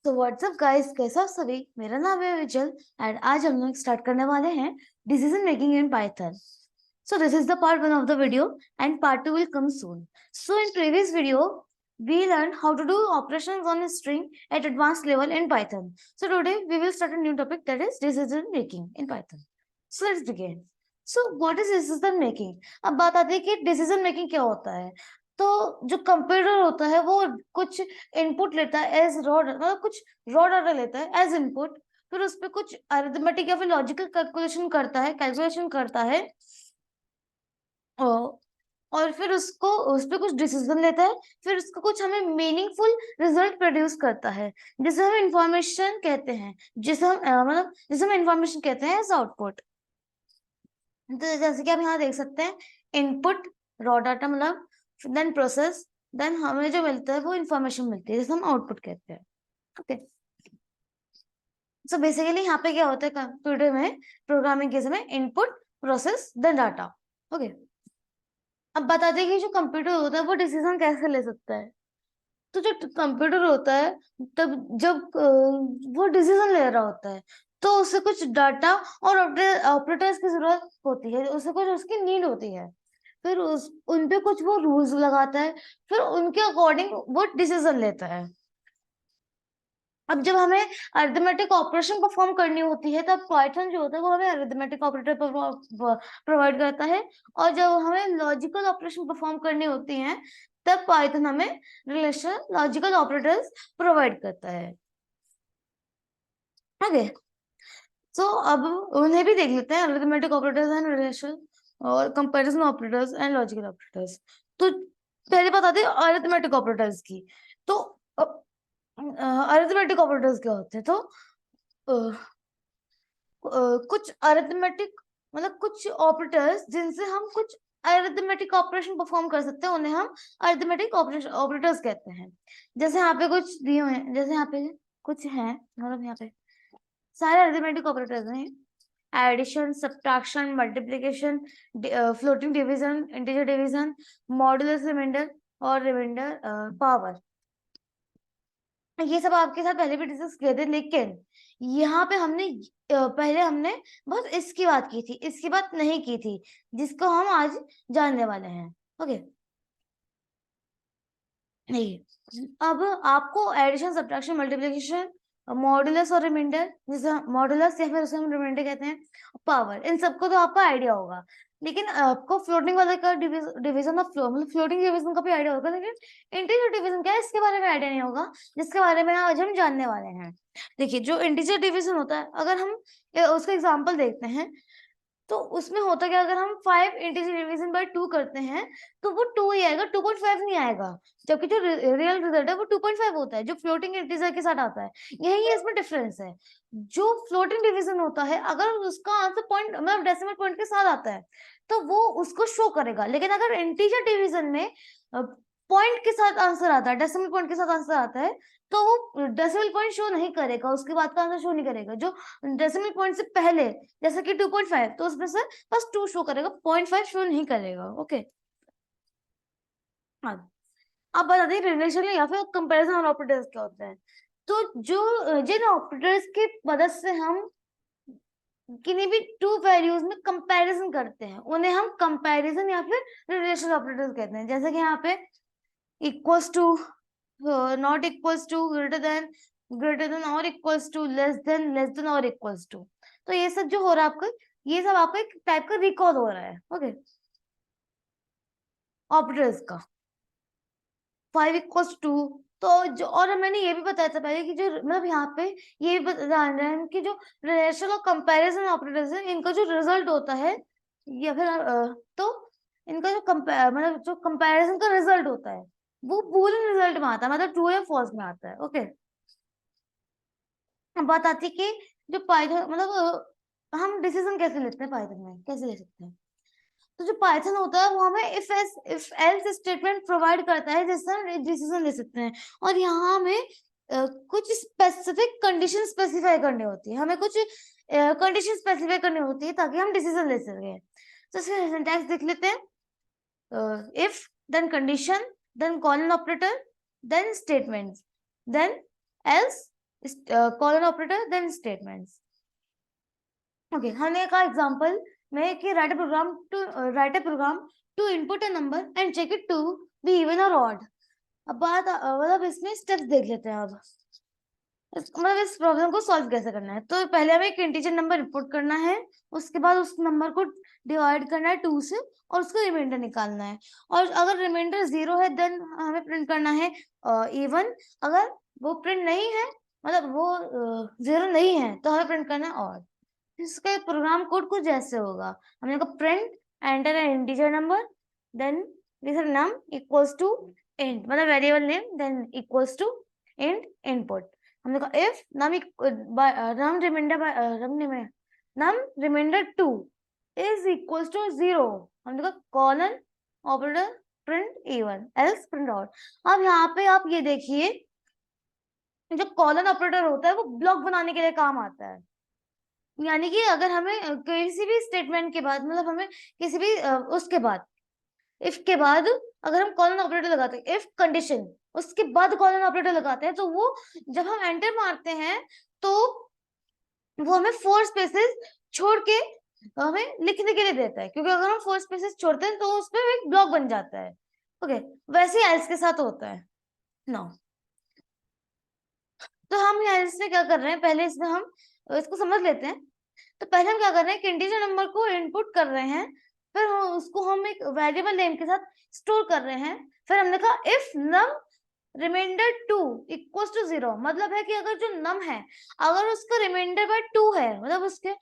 तो WhatsApp guys, कैसा हो सभी। मेरा नाम है विजल एंड आज हम लोग स्टार्ट करने वाले हैं decision making in Python. So this is the part 1 of the video and part 2 will come soon. So in previous video we learned how to do operations on a string at advanced level in Python. So today we will start a new topic, that is decision making in Python. So let's begin. So what is decision making? अब बात आती है कि decision making क्या होता है. तो जो कंप्यूटर होता है वो कुछ इनपुट लेता है एज रॉ, मतलब कुछ रॉ डाटा लेता है एज इनपुट, फिर उस पर कुछ अरिथमेटिक या फिर लॉजिकल कैलकुलेशन करता है और फिर उसको उस पर कुछ डिसीजन लेता है, फिर उसको कुछ हमें मीनिंगफुल रिजल्ट प्रोड्यूस करता है जिसे हम इंफॉर्मेशन कहते हैं, जिसे हम इंफॉर्मेशन कहते हैं एज आउटपुट. तो जैसे कि आप यहाँ देख सकते हैं, इनपुट रॉ डाटा, मतलब देन प्रोसेस, देन हमें जो मिलता है वो इंफॉर्मेशन मिलती है जिसे हम आउटपुट कहते हैं. ओके, सो बेसिकली यहाँ पे क्या होता है कंप्यूटर में प्रोग्रामिंग के समय, input, process, then data. Okay, अब बता दें कि जो कंप्यूटर होता है वो डिसीजन कैसे ले सकता है. तो जो कंप्यूटर होता है, तब जब वो डिसीजन ले रहा होता है तो उसे कुछ डाटा और ऑपरेटर्स की जरूरत होती है, उसे कुछ उसकी नीड होती है, फिर उन पे कुछ वो रूल्स लगाता है, फिर उनके अकॉर्डिंग वो डिसीजन लेता है. अब जब हमें अरिथमेटिक ऑपरेशन परफॉर्म करनी होती है तब पाइथन जो होता है वो हमें अरिथमेटिक ऑपरेटर प्रोवाइड करता है, और जब हमें लॉजिकल ऑपरेशन परफॉर्म करनी होती है तब पाइथन हमें रिलेशन लॉजिकल ऑपरेटर्स प्रोवाइड करता है. ओके, सो अब उन्हें भी देख लेते हैं, अरिथमेटिक ऑपरेटर्स एंड रिलेशन और comparison operators and logical operators. तो पहले बताते हैं अरिथमेटिक ऑपरेटर्स की. तो अरिथमेटिक ऑपरेटर्स क्या होते हैं? तो कुछ अरिथमेटिक, मतलब कुछ ऑपरेटर्स जिनसे हम कुछ अरिथमेटिक ऑपरेशन परफॉर्म कर सकते हैं उन्हें हम अरिथमेटिक ऑपरेटर्स कहते हैं. जैसे यहाँ पे कुछ दिए हुए हैं, जैसे यहाँ पे कुछ हैं, मतलब यहाँ पे सारे अरिथमेटिक ऑपरेटर्स हैं: addition, subtraction, multiplication, floating division, integer division, modulus, remainder और रिमाइंडर पावर. ये सब आपके साथ पहले भी डिस्कस किए थे, लेकिन यहाँ पे पहले हमने बस इसकी बात की थी, इसकी बात नहीं की थी, जिसको हम आज जानने वाले हैं. ओके, नहीं, अब आपको एडिशन, सब्ट्रैक्शन, मल्टीप्लिकेशन, मॉडुलस और रिमाइंडर, जिसे मॉडुलस या फिर उसे हम रिमाइंडर कहते हैं, पावर, इन सबको तो आपको आइडिया होगा. लेकिन आपको फ्लोटिंग वाले का डिवीजन ऑफ मतलब फ्लोटिंग डिवीजन का भी आइडिया होगा, लेकिन इंटीजर डिवीजन क्या है इसके बारे में आइडिया नहीं होगा, जिसके बारे में आज हम जानने वाले हैं. देखिए, जो इंटीजर डिवीजन होता है, अगर हम उसका एग्जांपल देखते हैं तो उसमें होता क्या, अगर हम 5 इंटीजर डिवीजन बाय 2 करते हैं तो वो 2 ही आएगा, 2.5 नहीं आएगा. जबकि जो रियल रिजल्ट है वो 2.5 होता है, जो फ्लोटिंग इंटीजर के साथ आता है. यही इसमें डिफरेंस है. जो फ्लोटिंग डिवीजन होता है, अगर उसका आंसर पॉइंट मतलब डेसिमल पॉइंट के साथ आता है तो वो उसको शो करेगा, लेकिन अगर इंटीजर डिवीजन में पॉइंट के साथ आंसर आता है, डेसिमल पॉइंट के साथ आंसर आता है, तो वो डेसिमल पॉइंट शो नहीं करेगा, उसके बाद का आंसर शो नहीं करेगा. जो डेसिमल पॉइंट से पहले, जैसे कि 2.5, तो उसमें से बस 2 शो करेगा, 0.5 शो नहीं करेगा. ओके, हाँ, अब बता दें रिलेशन या फिर कंपैरिजन ऑपरेटर्स क्या होते हैं. तो जो जिन ऑपरेटर्स की मदद से हम किन्हीं भी 2 वैल्यूज में कंपैरिजन करते हैं उन्हें हम कंपैरिजन या फिर रिलेशन ऑपरेटर्स कहते हैं. जैसे कि यहाँ पे equals to, not equals to, greater than और इक्वल्स टू, लेस देन और इक्वल्स टू. तो ये सब जो हो रहा है आपका, ये सब आपका एक टाइप का रिकॉल हो रहा है. ओके, ऑपरेटर्स का 5 इक्वल्स टू. तो जो, और मैंने ये भी बताया था पहले कि जो मतलब यहाँ पे ये भी जान रहे हैं कि जो रिलेशन और कंपैरिजन ऑपरेटर्स है, इनका जो रिजल्ट होता है या फिर तो इनका जो मतलब जो कंपैरिजन का रिजल्ट होता है वो बूलियन रिजल्ट में आता है, मतलब ट्रू या फॉल्स में आता है. ओके, बात आती है कि जो पाइथन, मतलब हम डिसीजन कैसे लेते हैं पाइथन में, कैसे ले सकते हैं. तो जो पाइथन होता है वो हमें इफ एल्स स्टेटमेंट प्रोवाइड करता है जिससे हम डिसीजन ले सकते हैं. और यहाँ हमें कुछ स्पेसिफिक कंडीशन स्पेसिफाई करनी होती है, हमें कुछ कंडीशन स्पेसिफाई करनी होती है ताकि हम डिसीजन ले सकें. तो इसका सिंटैक्स देख लेते हैं. If, then condition, then colon operator, then statement, then else, colon operator then statements. Okay, हमने कहा एग्जांपल में कि write a program to input a number and check it to be even और ऑड। अब बात मतलब इसमें स्टेप्स देख लेते हैं। अब मतलब इस प्रॉब्लम को सॉल्व कैसे करना है, तो पहले हमें एक इंटीजर नंबर इनपुट करना है, उसके बाद उस नंबर को डिवाइड करना है 2 से और उसका रिमाइंडर निकालना है। और अगर रिमाइंडर 0 है देन हमें प्रिंट करना है इवन। अगर वो प्रिंट नहीं है, मतलब वो 0 नहीं है, तो हमें प्रिंट करना है ऑड। इसका प्रोग्राम कोड कुछ ऐसे होगा। हमने कहा print enter an integer number then this num equals to int, मतलब variable name then equals to int input. हमने कहा if num remainder 2 is equals to 0, हमने कहा colon operator print even else print out. अब यहाँ पे आप ये देखिए, जो कॉलन ऑपरेटर होता है वो ब्लॉक बनाने के लिए काम आता है। यानी कि अगर हमें किसी भी स्टेटमेंट के बाद, मतलब हमें किसी भी उसके बाद, इफ के बाद अगर हम कॉलन ऑपरेटर लगाते हैं, इफ कंडीशन उसके बाद कॉलन ऑपरेटर लगाते हैं, तो वो जब हम एंटर मारते हैं तो वो हमें 4 स्पेसेस छोड़ के हमें लिखने के लिए देता है, क्योंकि अगर हम 4 स्पेसेस छोड़ते हैं तो उसमें एक ब्लॉक बन जाता है। ओके, वैसे ही एल्स के साथ होता है ना। तो हम एल्स में क्या कर रहे हैं, पहले इसमें हम इसको समझ लेते हैं। तो पहले हम क्या कर रहे हैं कि इंटीजर नंबर को इनपुट कर रहे हैं, फिर उसको हम एक वेरिएबल नेम के साथ स्टोर कर रहे हैं। फिर हमने कहा if num remainder 2 equals to 0, मतलब है कि अगर जो नम है अगर उसका रिमाइंडर बाय 2 है, मतलब उसके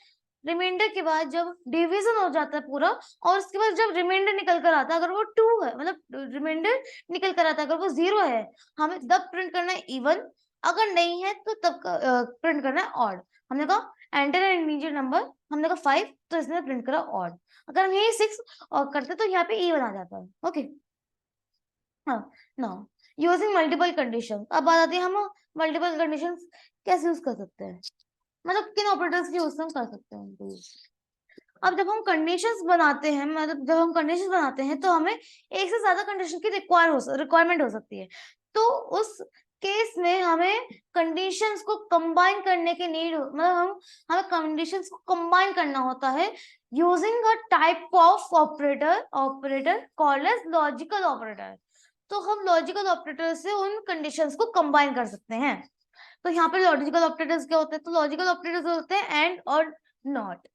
रिमाइंडर के बाद जब डिवीजन हो जाता है पूरा और उसके बाद जब रिमाइंडर निकल कर आता है, अगर वो 2 है, मतलब रिमाइंडर निकल कर आता है, अगर वो 0 है, हमें तब प्रिंट करना है इवन। अगर नहीं है तो तब प्रिंट करना है ऑड। हमने कहा एंटर एन इंटीजर नंबर, हमने कहा 5, तो इसने प्रिंट करा ऑड। अगर हम यही 6 करते तो यहाँ पे इवन आ जाता है। ओके, हाँ ना, यूजिंग मल्टीपल कंडीशन। अब बात आती है हम मल्टीपल कंडीशन कैसे यूज कर सकते हैं, मतलब किन ऑपरेटर्स के यूज हम कर सकते हैं उनको यूज। अब जब हम कंडीशंस बनाते हैं, मतलब जब हम कंडीशंस बनाते हैं तो हमें एक से ज्यादा कंडीशन की रिक्वायरमेंट हो सकती है। तो उस केस में हमें कंडीशंस को कंबाइन करने की नीड, मतलब हमें कंडीशंस को कंबाइन करना होता है using a type of operator called as logical operator. तो हम लॉजिकल ऑपरेटर से उन कंडीशंस को कंबाइन कर सकते हैं। तो यहाँ पे लॉजिकल ऑपरेटर्स क्या होते हैं, तो लॉजिकल ऑपरेटर्स होते हैं एंड और नॉट।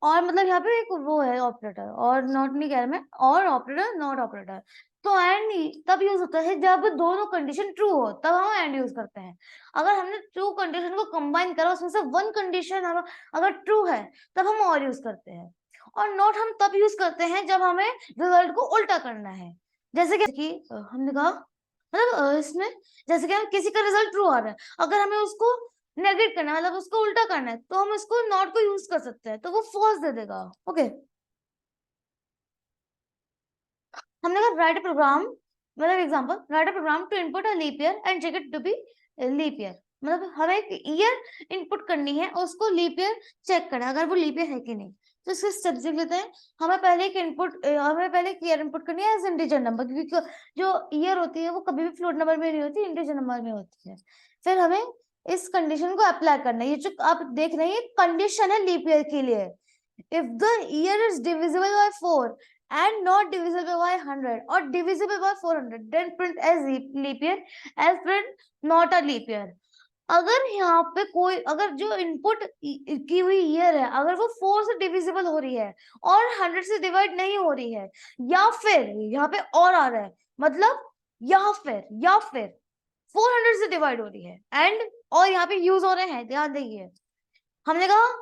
और मतलब यहाँ पे एक वो है ऑपरेटर, और नॉट नहीं कह रहा मैं, और ऑपरेटर नॉट ऑपरेटर। तो एंड तब यूज होता है जब दोनों कंडीशन ट्रू हो, तब हम एंड यूज करते हैं। अगर हमने ट्रू कंडीशन को कंबाइन करा, उसमें से वन कंडीशन हम अगर ट्रू है तब हम और यूज करते हैं। और नॉट हम तब यूज करते हैं जब हमें रिजल्ट को उल्टा करना है। जैसे कि हमने कहा, मतलब इसमें जैसे कि हम किसी का रिजल्ट ट्रू आ रहा है, अगर हमें उसको नेगेट करना है, मतलब उसको उल्टा करना है, तो हम इसको नॉट को यूज कर सकते हैं, तो वो फॉल्स दे देगा। ओके, हमने कहा राइट प्रोग्राम, मतलब example write program to input a leap year and check it to be leap year. मतलब हमें एक ईयर इनपुट करनी है और उसको लीप ईयर चेक करना है अगर वो लीप ईयर है कि नहीं। तो इसके स्टेप्स देख लेते हैं। हमें पहले एक ईयर इनपुट करनी है एज इंटीजर नंबर, क्योंकि जो ईयर होती है वो कभी भी फ्लोट नंबर में नहीं होती, इंटीजर नंबर में होती है। फिर हमें इस कंडीशन को अप्लाई करना है। ये जो आप देख रहे हैं कंडीशन है लीप ईयर के लिए। If the year is divisible by 4 and not divisible by 100 or divisible by 400, then print as leap year, as print not a leap year। अगर यहाँ पे कोई, अगर जो इनपुट की हुई ईयर है अगर वो 4 से डिविजिबल हो रही है और 100 से डिवाइड नहीं हो रही है, या फिर यहाँ पे और आ रहा है, मतलब या फिर 400 से डिवाइड हो रही है एंड और यहाँ पे यूज हो रहे हैं, ध्यान देखिए। हमने कहा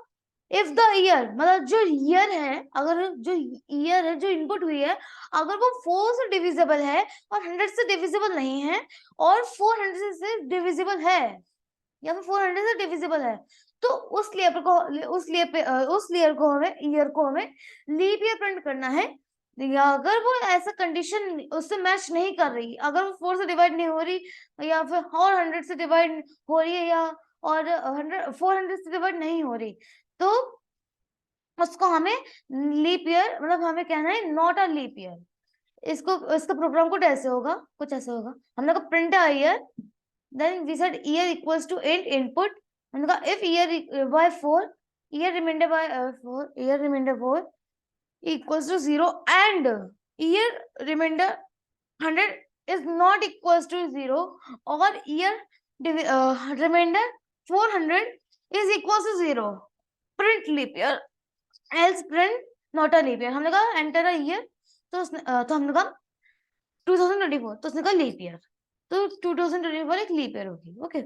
इफ द ईयर, मतलब जो ईयर है, अगर जो ईयर है जो इनपुट हुई है अगर वो 4 से डिविजिबल है और 100 से डिविजिबल नहीं है, और 400 से डिविजिबल है या फिर 400 से डिविजिबल है, तो उस लेयर को हमें लीप ईयर प्रिंट करना है। या अगर वो ऐसा कंडीशन उससे मैच नहीं कर रही, अगर वो 4 से डिवाइड नहीं हो रही या फिर और 100 से डिवाइड हो रही है, या और 400 से डिवाइड नहीं हो रही, तो उसको हमें लीप ईयर, मतलब हमें कहना है नॉट अ लीप ईयर। इसका प्रोग्राम कोड ऐसे होगा, कुछ ऐसे होगा। हमने कहा print a year then we said year equals to int input, हमने कहा if year by 4, year remainder by 4, year remainder 4 equals to 0 and year remainder 100 is not equals to 0 or year remainder 400 is equals to 0, print leap year, else print not a leap year. हमने कहा enter a year, तो हमने कहा 2024, तो उसने कहा leap year, तो 2024 एक लीप ईयर होगी। ओके,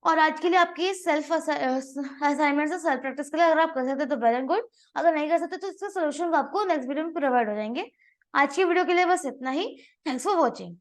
और आज के लिए आपकी सेल्फ असाइनमेंट से सेल्फ प्रैक्टिस के लिए अगर आप कर सकते तो वेल एंड गुड, अगर नहीं कर सकते तो इसके सोल्यूशन आपको नेक्स्ट वीडियो में प्रोवाइड हो जाएंगे। आज की वीडियो के लिए बस इतना ही। Thanks for watching.